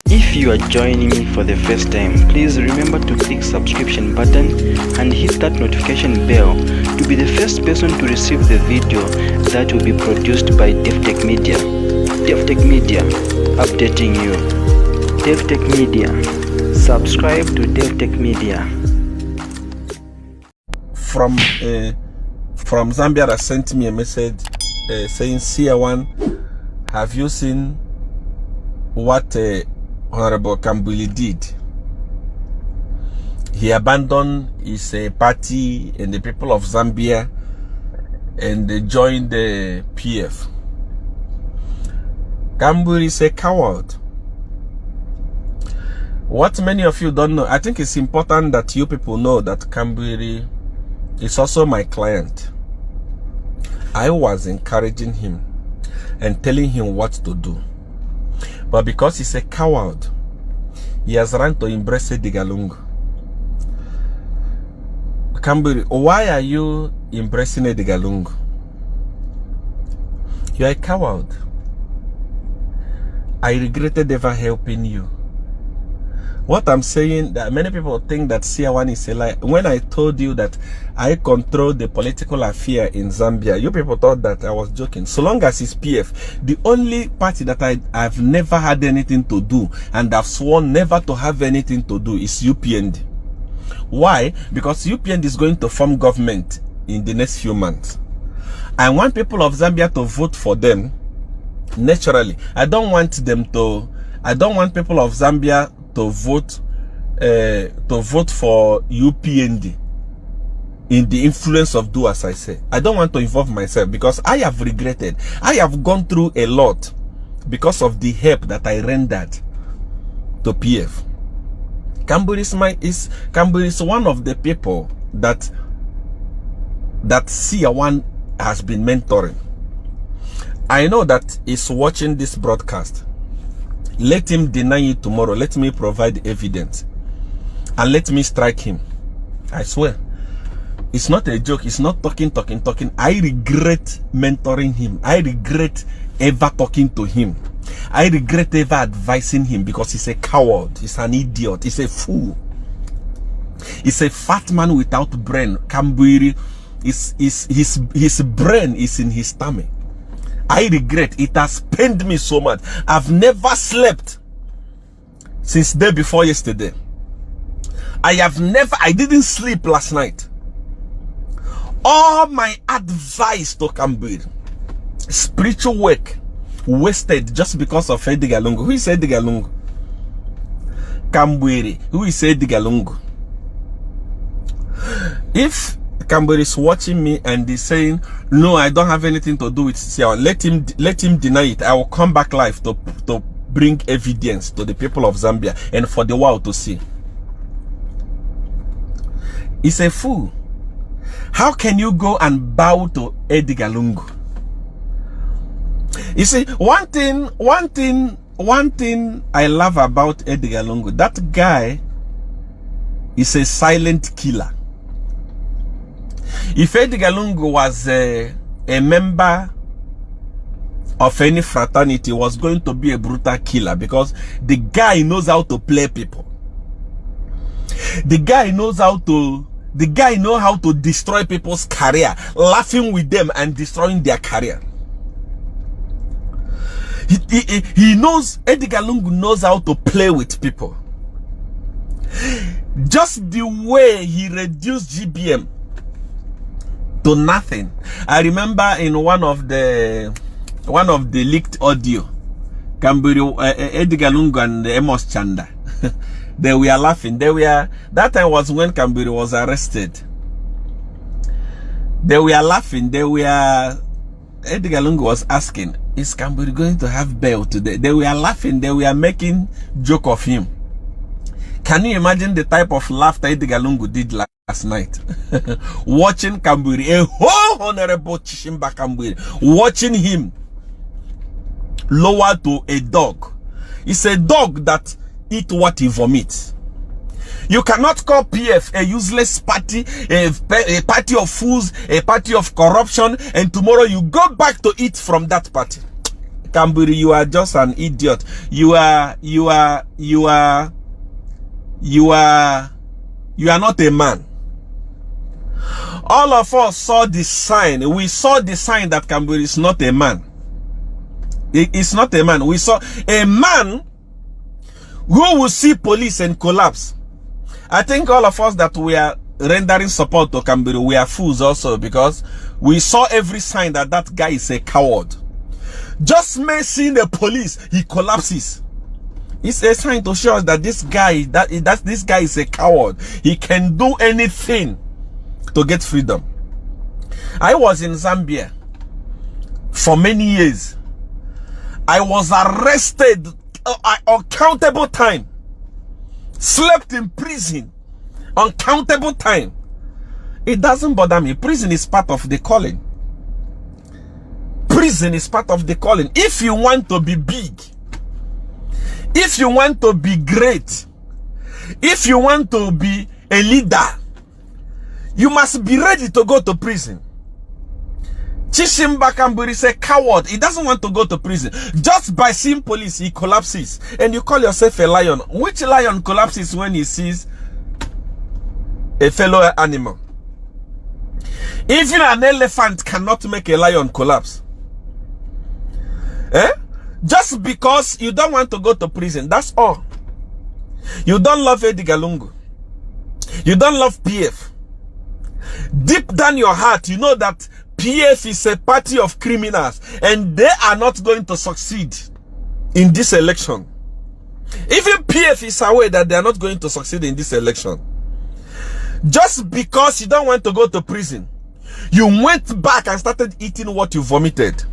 If you are joining me for the first time, please remember to click subscription button and hit that notification bell to be the first person to receive the video that will be produced by Davi-tech-media. Davi-tech-media, updating you. Davi-tech-media, subscribe to Davi-tech-media. From Zambia that sent me a message saying, Seer one, have you seen what Honorable Kambwili did? He abandoned his party and the people of Zambia and they joined the PF. Kambwili is a coward. What many of you don't know, I think it's important that you people know that Kambwili is also my client. I was encouraging him and telling him what to do. But because he's a coward, he has run to embrace Edigalungu. Kambwili, why are you embracing Edigalungu? You are a coward. I regretted ever helping you. What I'm saying, that many people think that Seer one is a lie. When I told you that I control the political affair in Zambia, you people thought that I was joking. So long as it's PF, the only party that I've never had anything to do and I've sworn never to have anything to do is UPND. Why? Because UPND is going to form government in the next few months. I want people of Zambia to vote for them naturally. I don't want people of Zambia to vote for UPND in the influence of do as I say. I don't want to involve myself because I have regretted. I have gone through a lot because of the help that I rendered to PF. Kambwili is one of the people that Seer one has been mentoring. I know that he's watching this broadcast. Let him deny it tomorrow. Let me provide evidence. And let me strike him. I swear. It's not a joke. It's not talking. I regret mentoring him. I regret ever talking to him. I regret ever advising him because he's a coward. He's an idiot. He's a fool. He's a fat man without brain. Kambwili, his brain is in his stomach. I regret. It has pained me so much. I've never slept since day before yesterday. I didn't sleep last night. All my advice to Kambwili, spiritual work, wasted just because of Edigalungu. Who is Edigalungu? Kambwili. Who is Edigalungu? If Kambwili is watching me and is saying, no, I don't have anything to do with Seer, let him deny it. I will come back live to bring evidence to the people of Zambia and for the world to see. He's a fool. How can you go and bow to Edigalungu? You see, one thing I love about Edigalungu, that guy is a silent killer. If Edigalungu was a member of any fraternity, was going to be a brutal killer because the guy knows how to play people. The guy knows how to destroy people's career, laughing with them and destroying their career. He knows, Edigalungu knows how to play with people. Just the way he reduced GBM to nothing. I remember in one of the leaked audio, Kambwili, Edigalungu and Amos Chanda, they were laughing. That time was when Kambwili was arrested. They were laughing. Edigalungu was asking, is Kambwili going to have bail today? They were laughing. They were making joke of him. Can you imagine the type of laughter Edigalungu did last night? Watching Kambwili, a whole honorable Chishimba Kambwili, watching him lower to a dog. It's a dog that eat what he vomits. You cannot call PF a useless party, a party of fools, a party of corruption, and tomorrow you go back to eat from that party. Kambwili, you are just an idiot. You are not a man. All of us saw the sign. We saw the sign that Kambwili is not a man. It's not a man. We saw a man who will see police and collapse. I think all of us that we are rendering support to Kambwili, we are fools also, because we saw every sign that that guy is a coward. Just me seeing the police, he collapses. It's a sign to show us that this guy, this guy is a coward. He can do anything to get freedom. I was in Zambia for many years. I was arrested uncountable time. Slept in prison uncountable time. It doesn't bother me. Prison is part of the calling. Prison is part of the calling. If you want to be big, if you want to be great, if you want to be a leader, you must be ready to go to prison. Chishimba Kambwili is a coward. He doesn't want to go to prison. Just by seeing police, he collapses. And you call yourself a lion. Which lion collapses when he sees a fellow animal? Even an elephant cannot make a lion collapse. Just because you don't want to go to prison, that's all. You don't love Edith. You don't love PF. Deep down your heart, you know that PF is a party of criminals and they are not going to succeed in this election. Even PF is aware that they are not going to succeed in this election. Just because you don't want to go to prison, you went back and started eating what you vomited.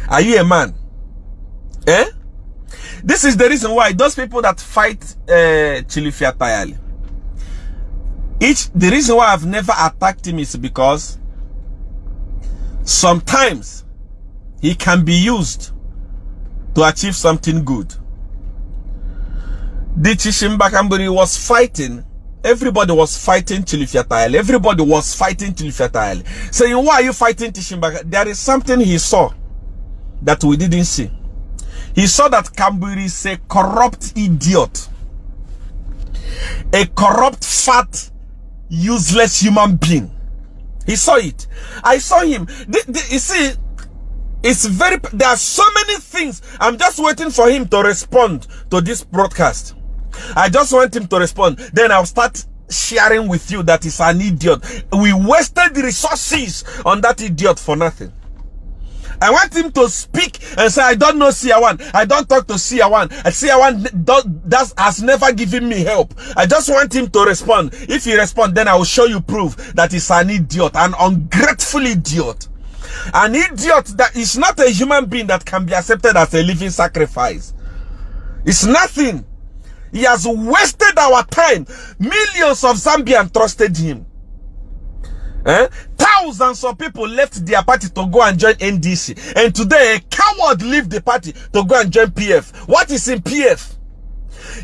Are you a man? This is the reason why those people that fight Chilifia Tayali, the reason why I've never attacked him is because sometimes he can be used to achieve something good. The Chishimba Kambwili was fighting. Everybody was fighting Chilifia Tayali. Everybody was fighting Chilifia Tayali. Saying, why are you fighting Chishimba? There is something he saw that we didn't see. He saw that Kambwili is a corrupt idiot. A corrupt, fat, useless human being. He saw it. I saw him. You see, it's very, there are so many things. I'm just waiting for him to respond to this broadcast. I just want him to respond. Then I'll start sharing with you that he's an idiot. We wasted the resources on that idiot for nothing. I want him to speak and say, I don't know Seer 1. I don't talk to Seer 1. Seer 1 has never given me help. I just want him to respond. If he responds, then I will show you proof that he's an idiot, an ungrateful idiot. An idiot that is not a human being that can be accepted as a living sacrifice. It's nothing. He has wasted our time. Millions of Zambians trusted him. Thousands of people left their party to go and join NDC. And today, a coward left the party to go and join PF. What is in PF?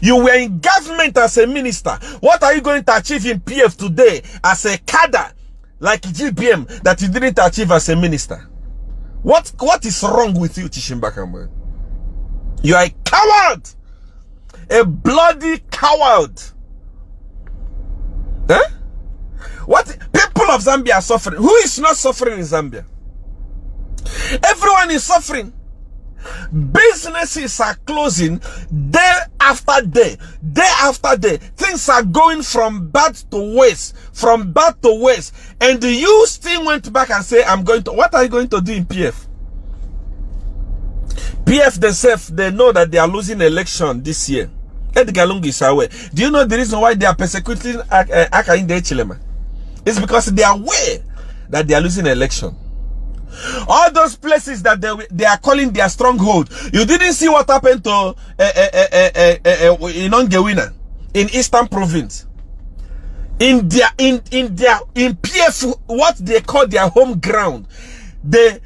You were in government as a minister. What are you going to achieve in PF today as a cadre like GBM that you didn't achieve as a minister? What is wrong with you, Chishimba Kambwili? You are a coward. A bloody coward. What people of Zambia are suffering? Who is not suffering in Zambia? Everyone is suffering. Businesses are closing day after day, day after day. Things are going from bad to worse, from bad to worse. And you still went back and say, I'm going to, what are you going to do in PF? PF themselves, they know that they are losing election this year. Edgar Lungu is aware. Do you know the reason why they are persecuting Akainde Chilema? It's because they are aware that they are losing election. All those places that they are calling their stronghold. You didn't see what happened to Inongewina in Eastern Province. In PF, what they call their home ground, the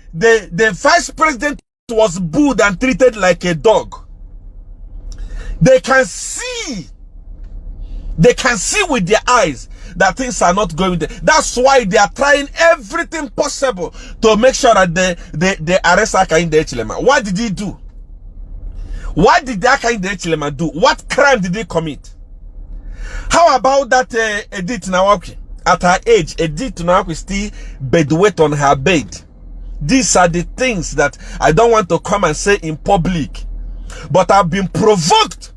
vice president was booed and treated like a dog. They can see with their eyes that things are not going there. That's why they are trying everything possible to make sure that they arrest Hakainde Hichilema. What did he do? What did Hakainde Hichilema do? What crime did he commit? How about that Edith Nawakwi? At her age, Edith Nawakwi still bedwet on her bed. These are the things that I don't want to come and say in public. But I've been provoked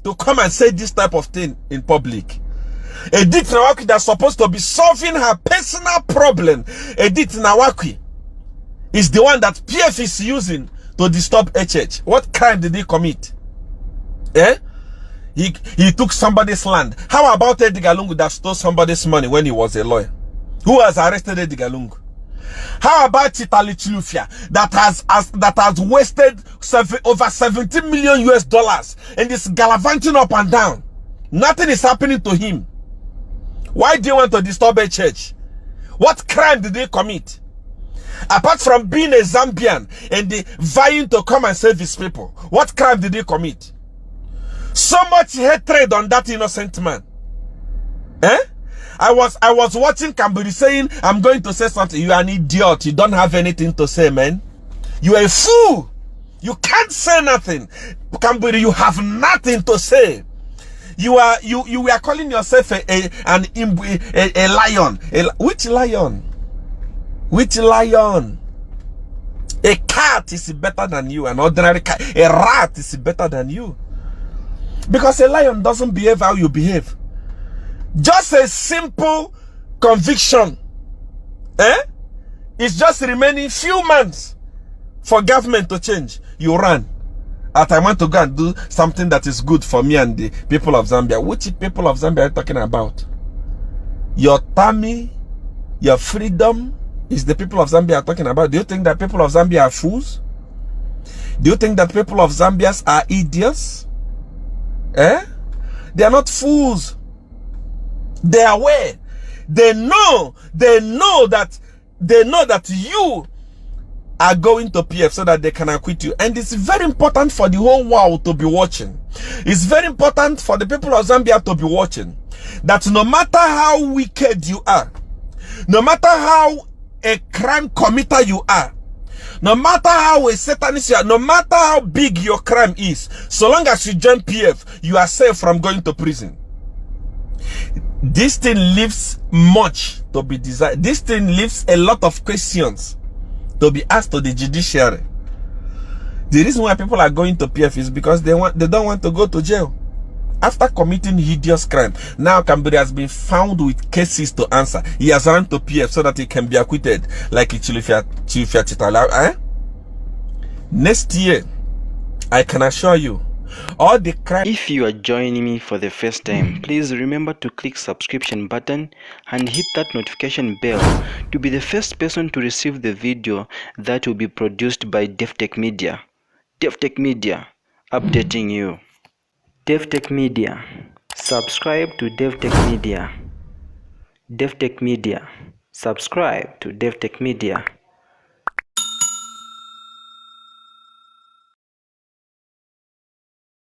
to come and say this type of thing in public. Edith Nawakwi that's supposed to be solving her personal problem. Edith Nawakwi is the one that PF is using to disturb HH. What crime did he commit? Eh? He took somebody's land. How about Edgar Lungu that stole somebody's money when he was a lawyer? Who has arrested Edgar Lungu? How about Chitali Chilufia that has wasted over 17 million US dollars and is gallivanting up and down? Nothing is happening to him. Why do you want to disturb a church? What crime did they commit? Apart from being a Zambian and vying to come and save his people, what crime did he commit? So much hatred on that innocent man. Eh? I was watching Kambwili saying, I'm going to say something. You are an idiot. You don't have anything to say, man. You are a fool. You can't say nothing. Kambwili, you have nothing to say. You were calling yourself a lion. Which lion? Which lion? A cat is better than you. An ordinary cat. A rat is better than you. Because a lion doesn't behave how you behave. Just a simple conviction. Eh? It's just remaining few months for government to change. You run. I want to go and do something that is good for me and the people of Zambia. Which people of Zambia are you talking about? Your tummy, your freedom is the people of Zambia are talking about. Do you think that people of Zambia are fools? Do you think that people of Zambia are idiots? Eh? They are not fools. They are aware. They know that you are going to PF so that they can acquit you. And it's very important for the whole world to be watching. It's very important for the people of Zambia to be watching. That no matter how wicked you are, no matter how a crime committer you are, no matter how a satanist you are, no matter how big your crime is, so long as you join PF, you are safe from going to prison. This thing leaves much to be desired. This thing leaves a lot of questions to be asked to the judiciary. The reason why people are going to PF is because they don't want to go to jail after committing hideous crime. Now Kambwili has been found with cases to answer. He has run to PF so that he can be acquitted like Chilufia Chitala. Eh? Next year, I can assure you, all the crime. If you are joining me for the first time, please remember to click subscription button and hit that notification bell to be the first person to receive the video that will be produced by Davi-tech-media. Davi-tech-media, updating you. Davi-tech-media, subscribe to Davi-tech-media. Davi-tech-media, subscribe to Davi-tech-media.